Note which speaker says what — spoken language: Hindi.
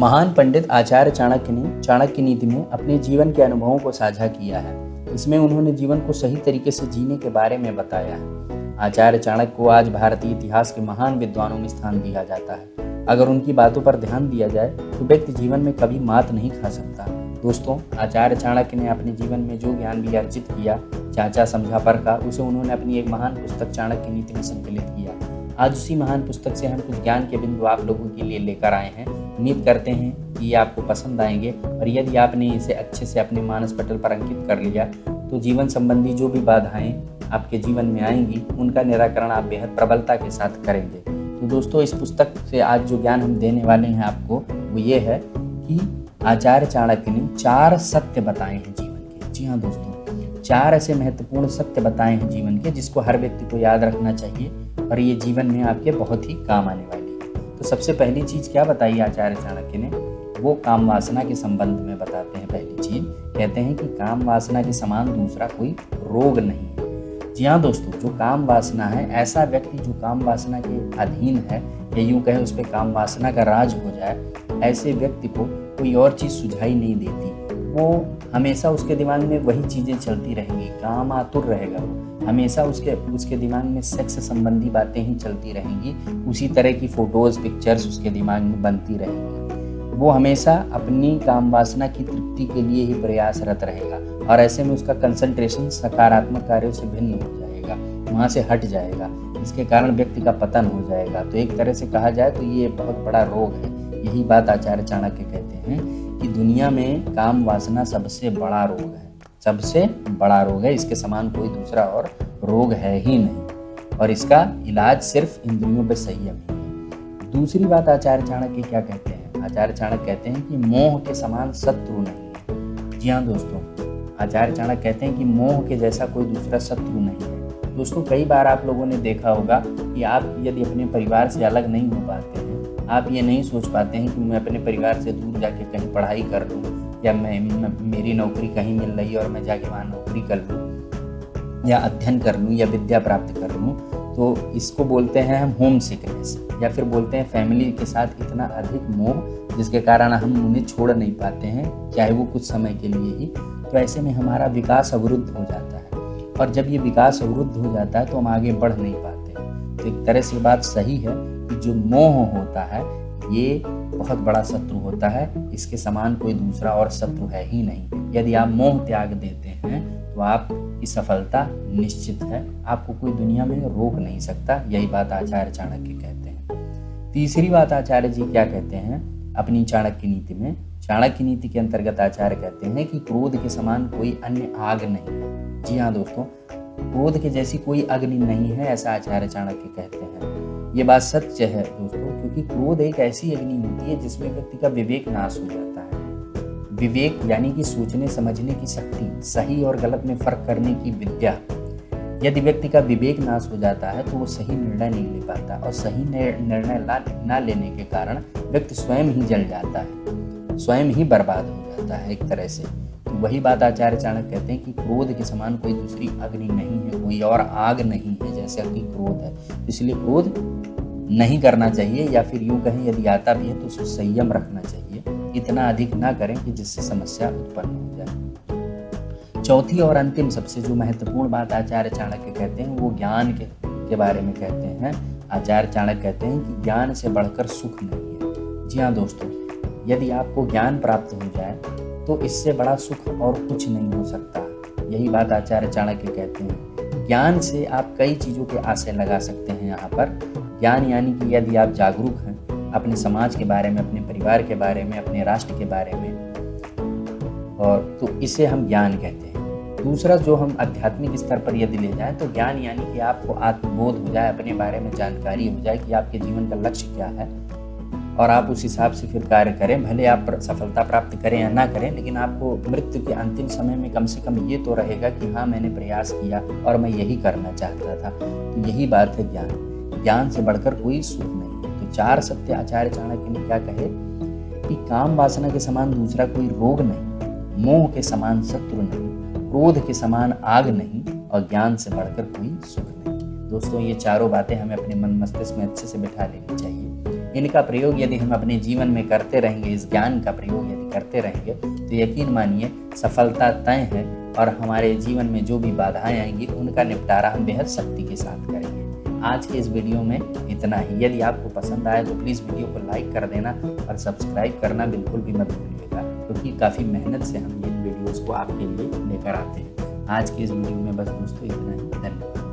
Speaker 1: महान पंडित आचार्य चाणक्य ने चाणक्य नीति में अपने जीवन के अनुभवों को साझा किया है। इसमें उन्होंने जीवन को सही तरीके से जीने के बारे में बताया है। आचार्य चाणक्य को आज भारतीय इतिहास के महान विद्वानों में स्थान दिया जाता है। अगर उनकी बातों पर ध्यान दिया जाए तो व्यक्ति जीवन में कभी मात नहीं खा सकता। दोस्तों, आचार्य चाणक्य ने अपने जीवन में जो ज्ञान भी अर्जित किया, चाचा समझा परखा, उसे उन्होंने अपनी एक महान पुस्तक चाणक्य नीति में संकलित किया। आज उसी महान पुस्तक से हम कुछ ज्ञान के बिंदु आप लोगों के लिए लेकर आए हैं। उम्मीद करते हैं कि ये आपको पसंद आएंगे और यदि आपने इसे अच्छे से अपने मानस पटल पर अंकित कर लिया तो जीवन संबंधी जो भी बाधाएं आपके जीवन में आएंगी उनका निराकरण आप बेहद प्रबलता के साथ करेंगे। तो दोस्तों, इस पुस्तक से आज जो ज्ञान हम देने वाले हैं आपको वो ये है कि आचार्य चाणक्य ने 4 सत्य बताए हैं जीवन के। जी हाँ दोस्तों, 4 ऐसे महत्वपूर्ण सत्य बताए हैं जीवन के जिसको हर व्यक्ति को याद रखना चाहिए और ये जीवन में आपके बहुत ही काम आने वाली है। तो सबसे पहली चीज़ क्या बताई आचार्य चाणक्य ने, वो काम वासना के संबंध में बताते हैं। पहली चीज कहते हैं कि काम वासना के समान दूसरा कोई रोग नहीं है। जी हाँ दोस्तों, जो काम वासना है, ऐसा व्यक्ति जो काम वासना के अधीन है या यूं कहें उस पर काम वासना का राज हो जाए, ऐसे व्यक्ति को कोई और चीज़ सुझाई नहीं देती। वो हमेशा उसके दिमाग में वही चीज़ें चलती रहेंगी, काम आतुर रहेगा वो हमेशा उसके दिमाग में सेक्स संबंधी बातें ही चलती रहेंगी। उसी तरह की फोटोज़ पिक्चर्स उसके दिमाग में बनती रहेंगी। वो हमेशा अपनी काम वासना की तृप्ति के लिए ही प्रयासरत रहेगा और ऐसे में उसका कंसंट्रेशन सकारात्मक कार्यों से भिन्न हो जाएगा, वहाँ से हट जाएगा। इसके कारण व्यक्ति का पतन हो जाएगा। तो एक तरह से कहा जाए तो ये बहुत बड़ा रोग है। यही बात आचार्य चाणक्य कहते हैं कि दुनिया में काम वासना सबसे बड़ा रोग है, सबसे बड़ा रोग है। इसके समान कोई दूसरा और रोग है ही नहीं और इसका इलाज सिर्फ इंद्रियों पर संयम ही है। दूसरी बात आचार्य चाणक्य क्या कहते हैं, आचार्य चाणक्य कहते हैं कि मोह के समान शत्रु नहीं है। जी हाँ दोस्तों, आचार्य चाणक्य कहते हैं कि मोह के जैसा कोई दूसरा शत्रु नहीं है। दोस्तों, कई बार आप लोगों ने देखा होगा कि आप यदि अपने परिवार से अलग नहीं हो पाते हैं, आप ये नहीं सोच पाते हैं कि मैं अपने परिवार से दूर जाके कहीं पढ़ाई कर लूँ या मेरी नौकरी कहीं मिल रही है और मैं जाके वहाँ नौकरी कर लूँ या अध्ययन कर लूँ या विद्या प्राप्त कर लूँ, तो इसको बोलते हैं हम होम सिकनेस या फिर बोलते हैं फैमिली के साथ इतना अधिक मोह जिसके कारण हम उन्हें छोड़ नहीं पाते हैं, चाहे वो कुछ समय के लिए ही। तो ऐसे में हमारा विकास अवरुद्ध हो जाता है और जब ये विकास अवरुद्ध हो जाता है तो हम आगे बढ़ नहीं पाते हैं। तो एक तरह से बात सही है कि जो मोह होता है ये बहुत बड़ा शत्रु होता है। इसके समान कोई दूसरा और शत्रु है ही नहीं। यदि आप मोह त्याग देते हैं तो आपकी सफलता निश्चित है, आपको कोई दुनिया में रोक नहीं सकता। यही बात आचार्य चाणक्य कहते हैं। तीसरी बात आचार्य जी क्या कहते हैं अपनी चाणक्य नीति में, चाणक्य नीति के अंतर्गत आचार्य कहते हैं कि क्रोध के समान कोई अन्य आग नहीं है। जी हाँ दोस्तों, क्रोध के जैसी कोई अग्नि नहीं है, ऐसा आचार्य चाणक्य कहते हैं। ये बात सत्य है दोस्तों, क्योंकि क्रोध एक ऐसी अग्नि होती है जिसमें व्यक्ति का विवेक नाश हो जाता है। विवेक यानी कि सोचने समझने की शक्ति, सही और गलत में फर्क करने की विद्या। यदि व्यक्ति का विवेक नाश हो जाता है तो वो सही निर्णय नहीं ले पाता और सही निर्णय ना लेने के कारण व्यक्ति स्वयं ही जल जाता है, स्वयं ही बर्बाद हो जाता है एक तरह से। तो वही बात आचार्य चाणक्य कहते हैं कि क्रोध के समान कोई दूसरी अग्नि नहीं है, कोई और आग नहीं है जैसे कि क्रोध है। इसलिए क्रोध नहीं करना चाहिए या फिर यूं कहें यदि आता भी है तो उसको संयम रखना चाहिए, इतना अधिक ना करें कि जिससे समस्या उत्पन्न हो जाए। चौथी और अंतिम सबसे जो महत्वपूर्ण बात आचार्य चाणक्य कहते हैं वो ज्ञान के बारे में कहते हैं। आचार्य चाणक्य कहते हैं कि ज्ञान से बढ़कर सुख नहीं है। जी हाँ दोस्तों, यदि आपको ज्ञान प्राप्त हो जाए तो इससे बड़ा सुख और कुछ नहीं हो सकता। यही बात आचार्य चाणक्य कहते हैं। ज्ञान से आप कई चीज़ों के आशय लगा सकते हैं। यहाँ पर ज्ञान यानी कि यदि आप जागरूक हैं अपने समाज के बारे में, अपने परिवार के बारे में, अपने राष्ट्र के बारे में, और तो इसे हम ज्ञान कहते हैं। दूसरा जो हम आध्यात्मिक स्तर पर यदि ले जाएं तो ज्ञान यानी कि आपको आत्मबोध हो जाए, अपने बारे में जानकारी हो जाए कि आपके जीवन का लक्ष्य क्या है और आप उस हिसाब से फिर कार्य करें। भले आप सफलता प्राप्त करें या ना करें, लेकिन आपको मृत्यु के अंतिम समय में कम से कम ये तो रहेगा कि हाँ, मैंने प्रयास किया और मैं यही करना चाहता था। तो यही बात है ज्ञान। ज्ञान से बढ़कर कोई सुख नहीं है। तो 4 सत्य आचार्य चाणक्य ने क्या कहे कि काम वासना के समान दूसरा कोई रोग नहीं, मोह के समान शत्रु नहीं, क्रोध के समान आग नहीं और ज्ञान से बढ़कर कोई सुख नहीं। दोस्तों, ये चारों बातें हमें अपने मन मस्तिष्क में अच्छे से बिठा लेनी चाहिए। इनका प्रयोग यदि हम अपने जीवन में करते रहेंगे, इस ज्ञान का प्रयोग यदि करते रहेंगे तो यकीन मानिए सफलता तय है और हमारे जीवन में जो भी बाधाएं आएंगी उनका निपटारा हम बेहद शक्ति के साथ करेंगे। आज के इस वीडियो में इतना ही। यदि आपको पसंद आए तो प्लीज़ वीडियो को लाइक कर देना और सब्सक्राइब करना बिल्कुल भी मत भूलिएगा, क्योंकि काफ़ी मेहनत से हम इन वीडियोज़ को आपके लिए लेकर आते हैं। आज के इस वीडियो में बस दोस्तों इतना ही। धन्यवाद।